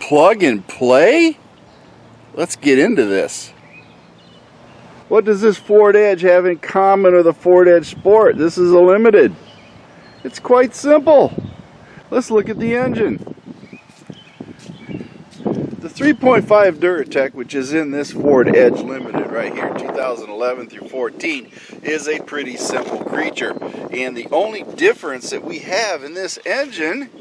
plug and play? Let's get into this. What does this Ford Edge have in common with a Ford Edge Sport? This is a limited. It's quite simple. Let's look at the engine. The 3.5 Duratec, which is in this Ford Edge Limited right here, 2011 through 14, is a pretty simple creature. And the only difference that we have in this engine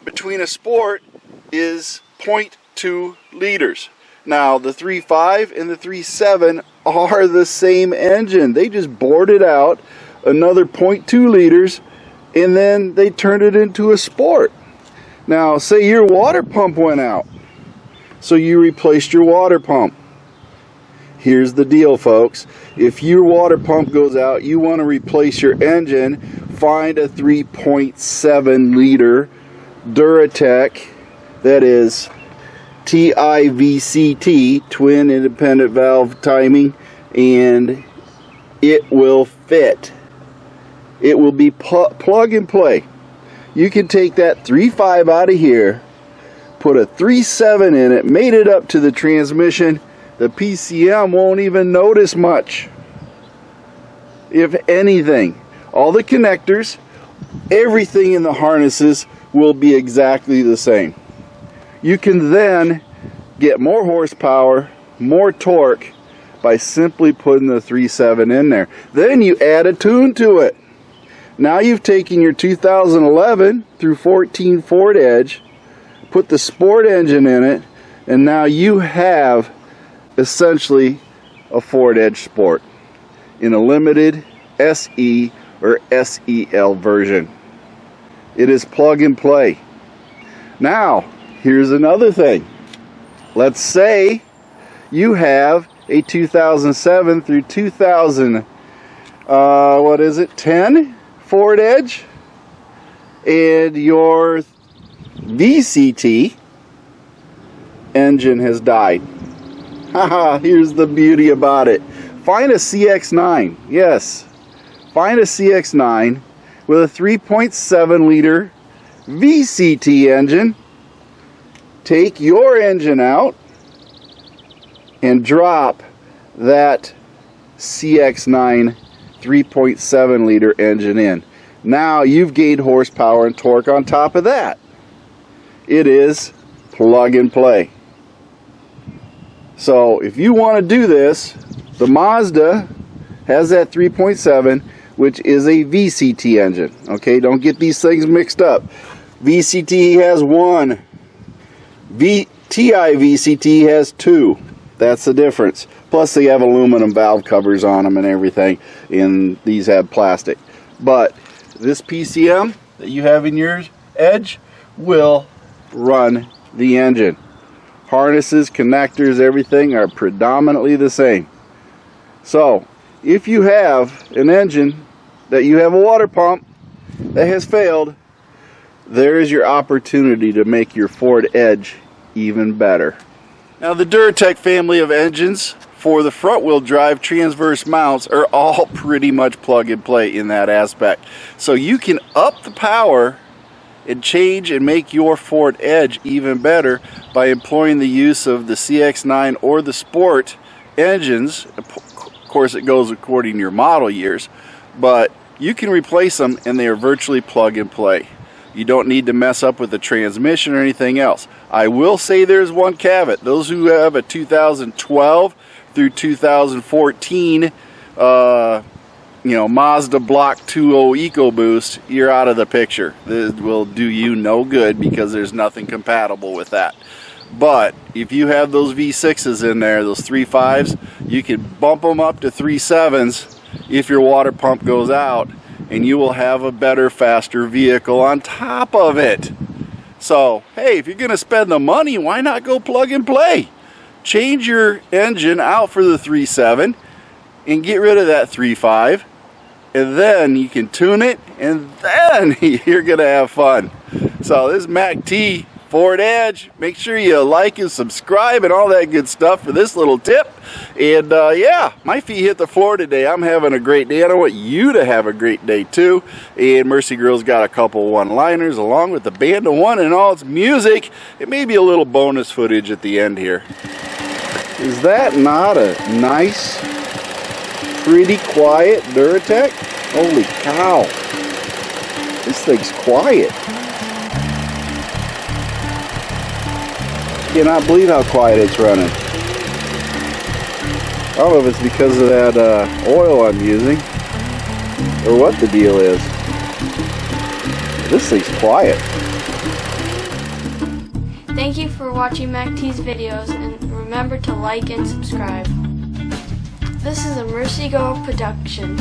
between a Sport is 0.2 liters. Now, the 3.5 and the 3.7 are the same engine. They just bored out another 0.2 liters and then they turned it into a Sport. Now, say your water pump went out, so you replaced your water pump. Here's the deal, folks. If your water pump goes out, you want to replace your engine, find a 3.7 liter Duratec, that is TIVCT, twin independent valve timing, and it will fit. It will be plug and play. You can take that 3.5 out of here, put a 3.7 in it, made it up to the transmission. The PCM won't even notice much, if anything. All the connectors, everything in the harnesses will be exactly the same. You can then get more horsepower, more torque by simply putting the 3.7 in there. Then you add a tune to it. Now you've taken your 2011 through 14 Ford Edge, put the Sport engine in it, and now you have essentially a Ford Edge Sport in a limited SE or SEL version. It is plug and play. Now, here's another thing. Let's say you have a 2007 through 2010 Ford Edge, and your VCT engine has died. Haha, here's the beauty about it. Find a CX-9. Yes, find a CX-9 with a 3.7 liter VCT engine. Take your engine out and drop that CX-9 3.7 liter engine in. Now you've gained horsepower and torque on top of that. It is plug and play. So if you want to do this, the Mazda has that 3.7, which is a VCT engine. Okay, don't get these things mixed up. VCT has one. TIVCT has two. That's the difference. Plus they have aluminum valve covers on them and everything, and these have plastic. But this PCM that you have in your Edge will run the engine. Harnesses, connectors, everything are predominantly the same. So if you have an engine that you have a water pump that has failed, there is your opportunity to make your Ford Edge even better. Now, the Duratec family of engines for the front wheel drive transverse mounts are all pretty much plug and play in that aspect. So you can up the power and change and make your Ford Edge even better by employing the use of the CX-9 or the Sport engines. Of course, it goes according to your model years, but you can replace them and they are virtually plug and play. You don't need to mess up with the transmission or anything else. I will say there's one caveat. Those who have a 2012 through 2014 Mazda Block 2.0 EcoBoost, you're out of the picture. This will do you no good because there's nothing compatible with that. But if you have those V6s in there, those 3.5s, you can bump them up to 3.7s if your water pump goes out, and you will have a better, faster vehicle on top of it. So, hey, if you're going to spend the money, why not go plug and play? Change your engine out for the 3.7 and get rid of that 3.5, and then you can tune it, and then you're going to have fun. So this is Mac T Ford Edge. Make sure you like and subscribe and all that good stuff for this little tip. And yeah, my feet hit the floor today. I'm having a great day, and I want you to have a great day too. And Mercy Girl's got a couple one-liners along with the Band of One and all its music. It may be a little bonus footage at the end here. Is that not a nice, pretty quiet Duratec? Holy cow. This thing's quiet. Cannot believe how quiet it's running. I don't know if it's because of that oil I'm using or what the deal is. This thing's quiet. Thank you for watching MACT's videos, and remember to like and subscribe. This is a Mercy Girl production.